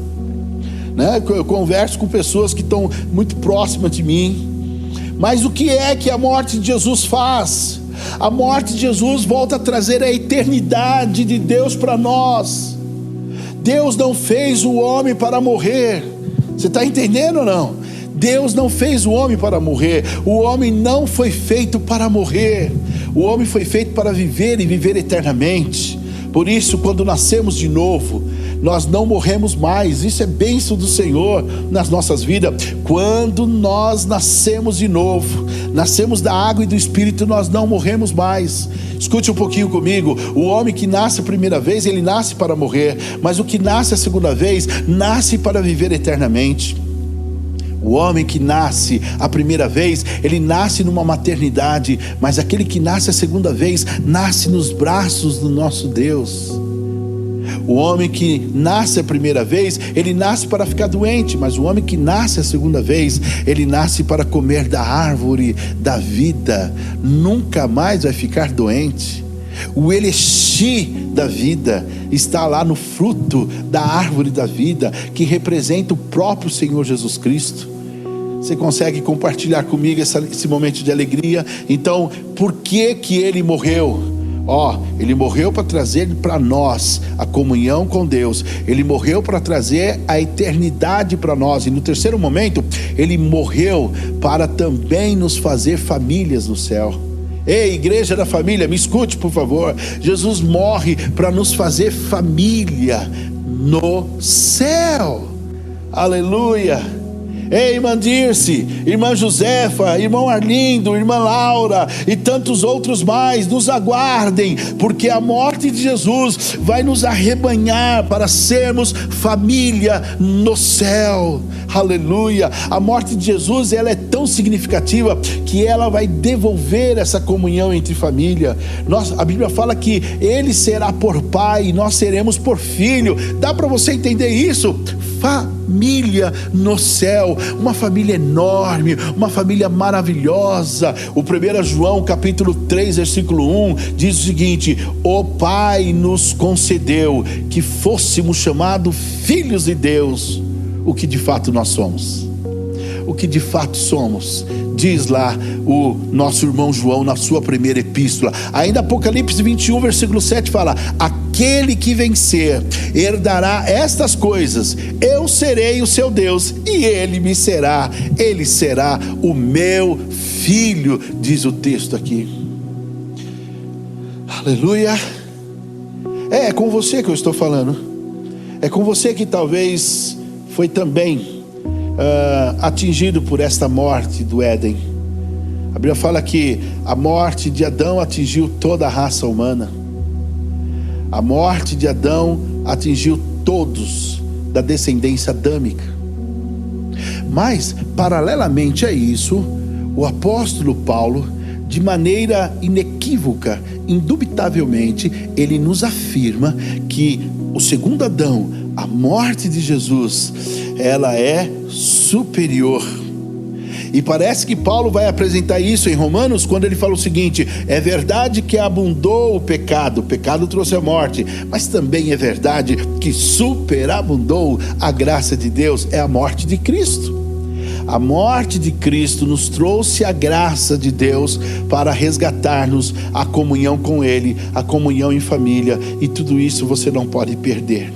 né? Eu converso com pessoas que estão muito próximas de mim. Mas o que é que a morte de Jesus faz? A morte de Jesus volta a trazer a eternidade de Deus para nós. Deus não fez o homem para morrer. Você está entendendo ou não? Deus não fez o homem para morrer. O homem não foi feito para morrer. O homem foi feito para viver e viver eternamente. Por isso, quando nascemos de novo, nós não morremos mais. Isso é bênção do Senhor nas nossas vidas. Quando nós nascemos de novo, nascemos da água e do Espírito, nós não morremos mais. Escute um pouquinho comigo. O homem que nasce a primeira vez, ele nasce para morrer. Mas o que nasce a segunda vez, nasce para viver eternamente. O homem que nasce a primeira vez, ele nasce numa maternidade, mas aquele que nasce a segunda vez, nasce nos braços do nosso Deus. O homem que nasce a primeira vez, ele nasce para ficar doente, mas o homem que nasce a segunda vez, ele nasce para comer da árvore da vida, nunca mais vai ficar doente. O elixir da vida está lá no fruto da árvore da vida, que representa o próprio Senhor Jesus Cristo. Você consegue compartilhar comigo esse momento de alegria? Então, por que que ele morreu? Ele morreu para trazer para nós a comunhão com Deus. Ele morreu para trazer a eternidade para nós. E no terceiro momento, ele morreu para também nos fazer famílias no céu. Ei, igreja da família, me escute por favor. Jesus morre para nos fazer família no céu. Aleluia. Ei, irmã Dirce, irmã Josefa, irmão Arlindo, irmã Laura e tantos outros mais, nos aguardem, porque a morte de Jesus vai nos arrebanhar para sermos família no céu. Aleluia. A morte de Jesus, ela é tão significativa que ela vai devolver essa comunhão entre família. A Bíblia fala que ele será por pai e nós seremos por filho. Dá para você entender isso? Família no céu, uma família enorme, uma família maravilhosa. O 1 João capítulo 3 versículo 1 diz o seguinte: o Pai nos concedeu que fôssemos chamados filhos de Deus, o que de fato nós somos. O que de fato somos, diz lá o nosso irmão João na sua primeira epístola. Ainda Apocalipse 21 versículo 7 fala: aquele que vencer herdará estas coisas, eu serei o seu Deus e ele será o meu filho, diz o texto aqui. Aleluia. É com você que eu estou falando. É com você que talvez foi também atingido por esta morte do Éden. A Bíblia fala que a morte de Adão atingiu toda a raça humana. A morte de Adão atingiu todos da descendência adâmica. Mas, paralelamente a isso, o apóstolo Paulo, de maneira inequívoca, indubitavelmente, ele nos afirma que o segundo Adão, a morte de Jesus, ela é superior. E parece que Paulo vai apresentar isso em Romanos, quando ele fala o seguinte: é verdade que abundou o pecado trouxe a morte, mas também é verdade que superabundou a graça de Deus, é a morte de Cristo. A morte de Cristo nos trouxe a graça de Deus para resgatar-nos a comunhão com Ele, a comunhão em família, e tudo isso você não pode perder.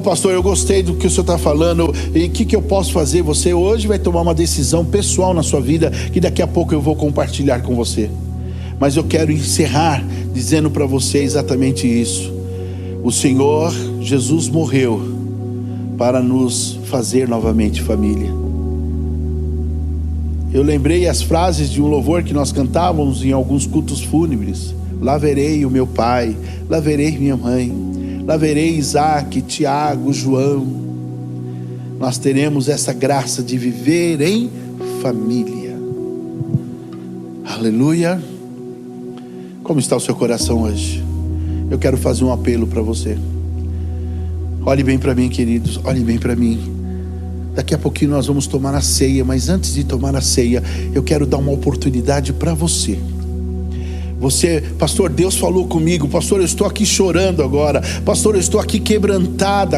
Pastor, eu gostei do que o senhor está falando, e o que eu posso fazer? Você hoje vai tomar uma decisão pessoal na sua vida, que daqui a pouco eu vou compartilhar com você. Mas eu quero encerrar dizendo para você exatamente isso: o Senhor Jesus morreu para nos fazer novamente família. Eu lembrei as frases de um louvor que nós cantávamos em alguns cultos fúnebres: lá verei o meu pai, lá verei minha mãe, lá verei Isaac, Tiago, João. Nós teremos essa graça de viver em família. Aleluia. Como está o seu coração hoje? Eu quero fazer um apelo para você. Olhe bem para mim, queridos, olhe bem para mim. Daqui a pouquinho nós vamos tomar a ceia, mas antes de tomar a ceia, eu quero dar uma oportunidade para você. Você, pastor, Deus falou comigo, pastor, eu estou aqui chorando agora, pastor, eu estou aqui quebrantado,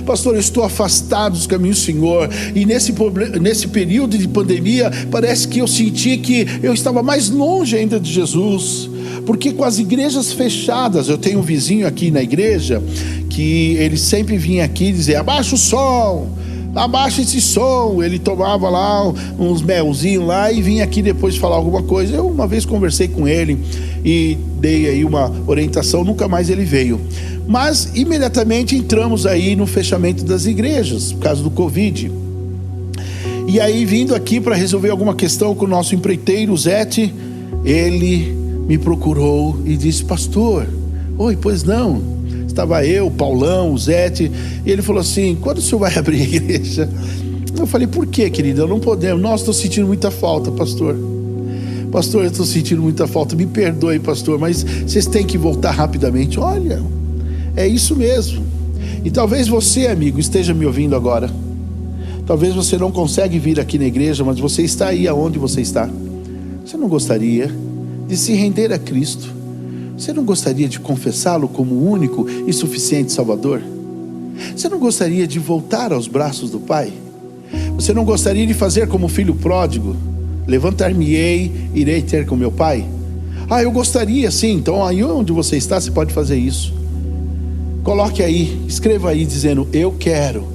pastor, eu estou afastado dos caminhos do Senhor, e nesse período de pandemia, parece que eu senti que eu estava mais longe ainda de Jesus, porque com as igrejas fechadas, eu tenho um vizinho aqui na igreja, que ele sempre vinha aqui dizer: abaixa o som, abaixa esse som. Ele tomava lá uns melzinhos lá e vinha aqui depois falar alguma coisa. Eu uma vez conversei com ele e dei aí uma orientação, nunca mais ele veio. Mas imediatamente entramos aí no fechamento das igrejas, por causa do Covid. E aí, vindo aqui para resolver alguma questão com o nosso empreiteiro, o Zete, ele me procurou e disse: pastor, oi, pois não? Estava eu, o Paulão, o Zete, e ele falou assim: quando o senhor vai abrir a igreja? Eu falei: por quê, querido? Eu não podemos. Nossa, estou sentindo muita falta, pastor. Pastor, eu estou sentindo muita falta. Me perdoe, pastor, mas vocês têm que voltar rapidamente. Olha, é isso mesmo. E talvez você, amigo, esteja me ouvindo agora. Talvez você não consegue vir aqui na igreja, mas você está aí aonde você está. Você não gostaria de se render a Cristo? Você não gostaria de confessá-lo como o único e suficiente Salvador? Você não gostaria de voltar aos braços do Pai? Você não gostaria de fazer como o filho pródigo? Levantar-me-ei, irei ter com meu pai? Ah, eu gostaria sim. Então aí onde você está, você pode fazer isso. Coloque aí, escreva aí dizendo: eu quero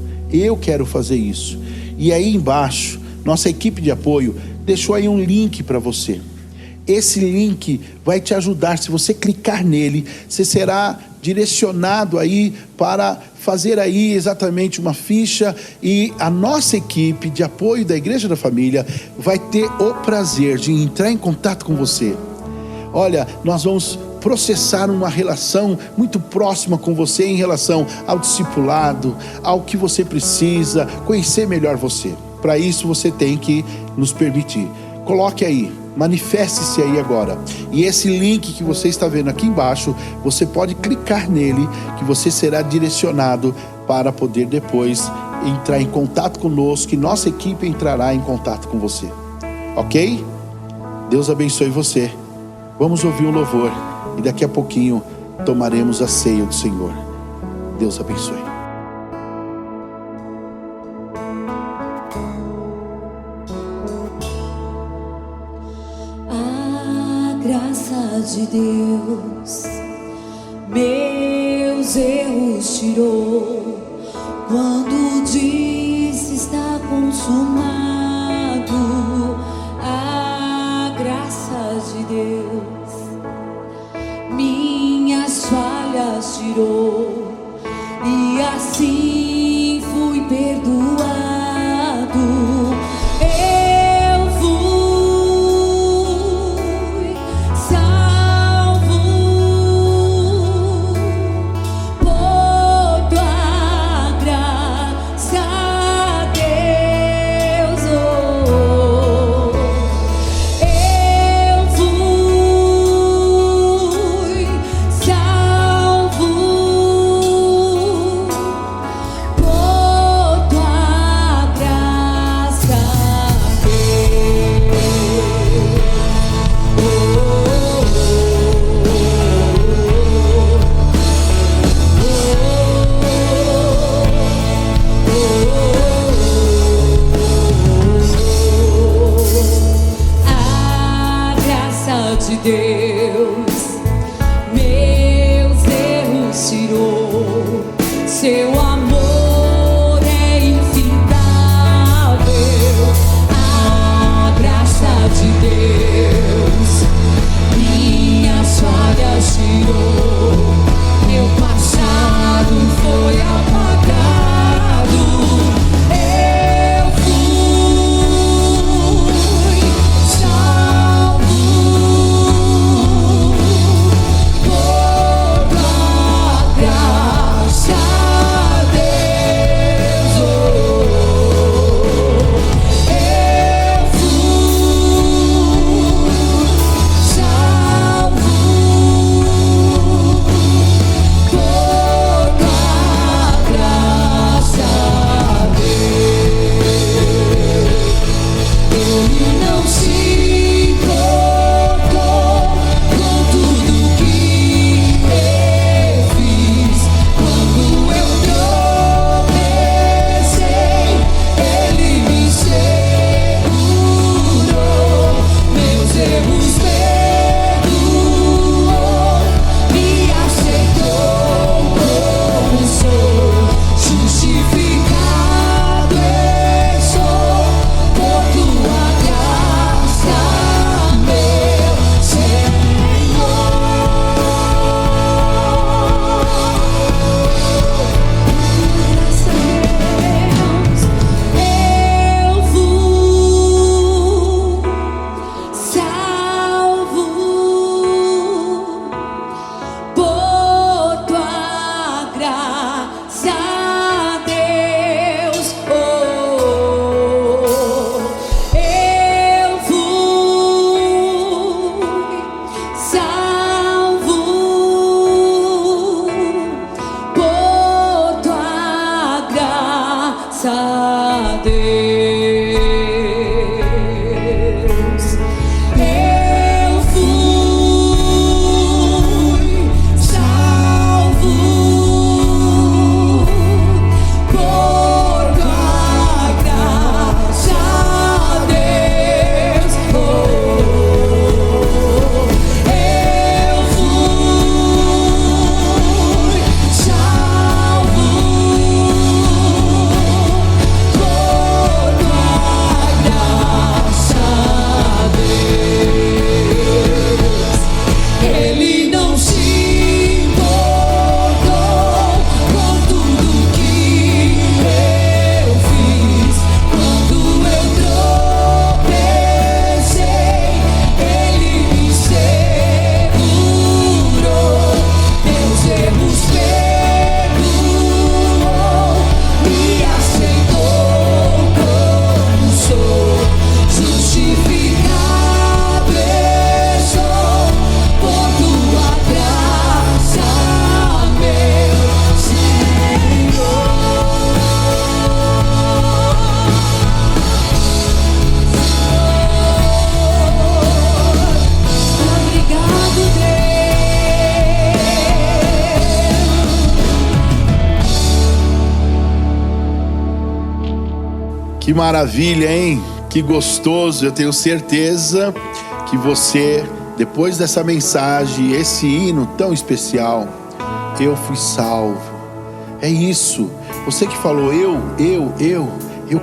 fazer isso. E aí embaixo, nossa equipe de apoio deixou aí um link para você. Esse link vai te ajudar. Se você clicar nele, você será direcionado aí para fazer aí exatamente uma ficha, e a nossa equipe de apoio da Igreja da Família vai ter o prazer de entrar em contato com você. Olha, nós vamos processar uma relação muito próxima com você em relação ao discipulado, ao que você precisa, conhecer melhor você. Para isso você tem que nos permitir. Coloque aí, manifeste-se aí agora. E esse link que você está vendo aqui embaixo, você pode clicar nele, que você será direcionado para poder depois entrar em contato conosco, que nossa equipe entrará em contato com você. Ok? Deus abençoe você. Vamos ouvir um louvor e daqui a pouquinho tomaremos a ceia do Senhor. Deus abençoe. A graça de Deus meus erros tirou, quando disse está consumado. A graça de Deus minhas falhas tirou, e assim fui perdoado. Eu fui salvo por tua graça, Deus. Eu fui salvo por tua graça, a graça de Deus meus erros tirou, seu amor é infindável. A graça de Deus minhas falhas tirou, meu passado foi apagado. Eu fui salvo por tua graça, Deus. Eu fui salvo por tua graça, Deus. Ele não se importou com tudo que eu fiz. Quando eu tropecei, Ele me segurou, meus erros perdoou, me aceitou como sou, justificado eu sou por tua graça, meu Senhor. Eu fui salvo por tua graça, Deus. Eu fui salvo por tua graça, Deus. Eu fui salvo por tua graça, Que maravilha, hein? Que gostoso. Eu tenho certeza que você, depois dessa mensagem, esse hino tão especial, eu fui salvo. É isso. Você que falou, eu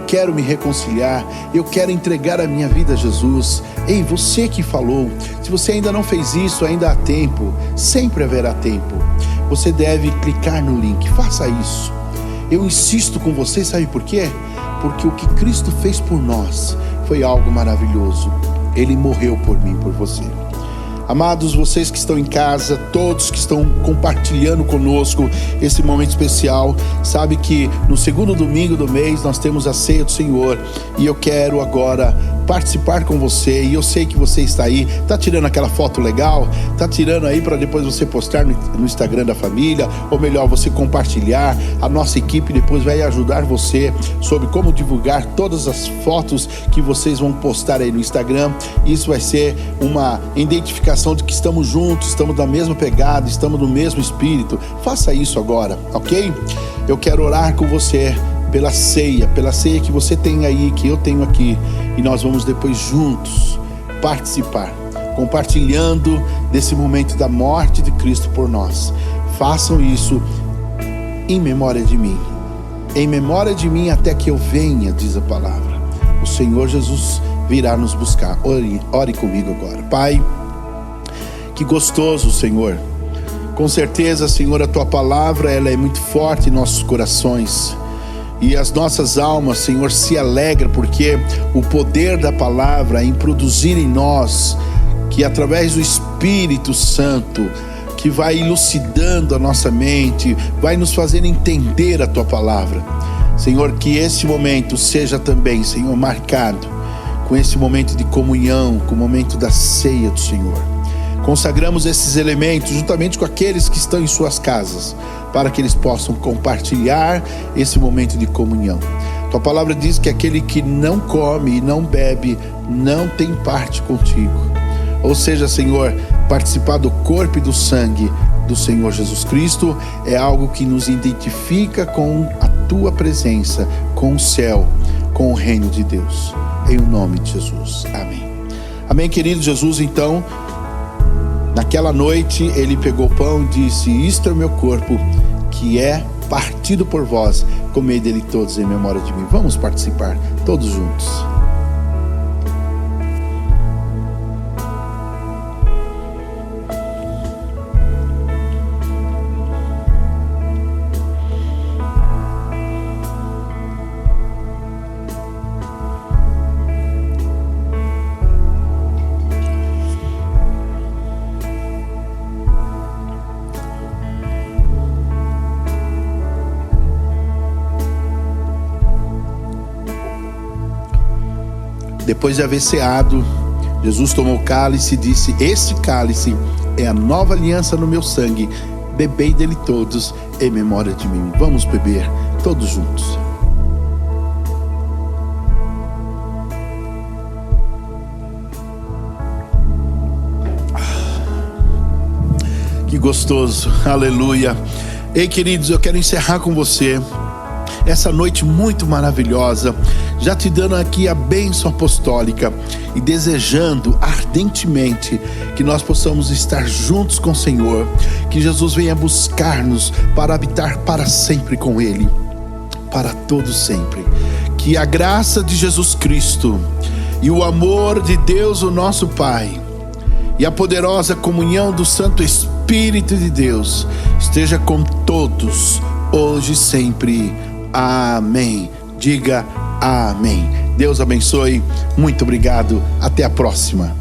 quero me reconciliar, eu quero entregar a minha vida a Jesus. Ei, você que falou, se você ainda não fez isso, ainda há tempo, sempre haverá tempo. Você deve clicar no link, faça isso. Eu insisto com você, sabe por quê? Porque o que Cristo fez por nós foi algo maravilhoso. Ele morreu por mim, por você. Amados, vocês que estão em casa, todos que estão compartilhando conosco esse momento especial, sabe que no segundo domingo do mês nós temos a Ceia do Senhor, e eu quero agora participar com você, e eu sei que você está aí, está tirando aquela foto legal, está tirando aí para depois você postar no Instagram da família, ou melhor, você compartilhar. A nossa equipe depois vai ajudar você sobre como divulgar todas as fotos que vocês vão postar aí no Instagram. Isso vai ser uma identificação de que estamos juntos, estamos na mesma pegada, estamos no mesmo espírito. Faça isso agora, ok? Eu quero orar com você pela ceia que você tem aí, que eu tenho aqui, e nós vamos depois juntos participar, compartilhando desse momento da morte de Cristo por nós. Façam isso em memória de mim até que eu venha, diz a palavra. O Senhor Jesus virá nos buscar. Ore comigo agora. Pai, que gostoso, Senhor. Com certeza, Senhor, a Tua palavra, ela é muito forte em nossos corações. E as nossas almas, Senhor, se alegram porque o poder da palavra em produzir em nós, que através do Espírito Santo, que vai elucidando a nossa mente, vai nos fazer entender a Tua palavra. Senhor, que esse momento seja também, Senhor, marcado com esse momento de comunhão, com o momento da ceia do Senhor. Consagramos esses elementos juntamente com aqueles que estão em suas casas, para que eles possam compartilhar esse momento de comunhão. Tua palavra diz que aquele que não come e não bebe não tem parte contigo. Ou seja, Senhor, participar do corpo e do sangue do Senhor Jesus Cristo é algo que nos identifica com a Tua presença, com o céu, com o reino de Deus. Em o nome de Jesus. Amém. Amém, querido Jesus. Então, naquela noite, ele pegou o pão e disse: isto é o meu corpo, que é partido por vós. Comei dele todos em memória de mim. Vamos participar, todos juntos. Depois de haver ceado, Jesus tomou o cálice e disse: este cálice é a nova aliança no meu sangue, bebei dele todos em memória de mim. Vamos beber todos juntos. Que gostoso, aleluia. Ei, queridos, eu quero encerrar com você essa noite muito maravilhosa, já te dando aqui a bênção apostólica e desejando ardentemente que nós possamos estar juntos com o Senhor, que Jesus venha buscar-nos para habitar para sempre com Ele, para todos sempre. Que a graça de Jesus Cristo e o amor de Deus, o nosso Pai, e a poderosa comunhão do Santo Espírito de Deus esteja com todos, hoje e sempre. Amém. Diga amém. Deus abençoe. Muito obrigado. Até a próxima.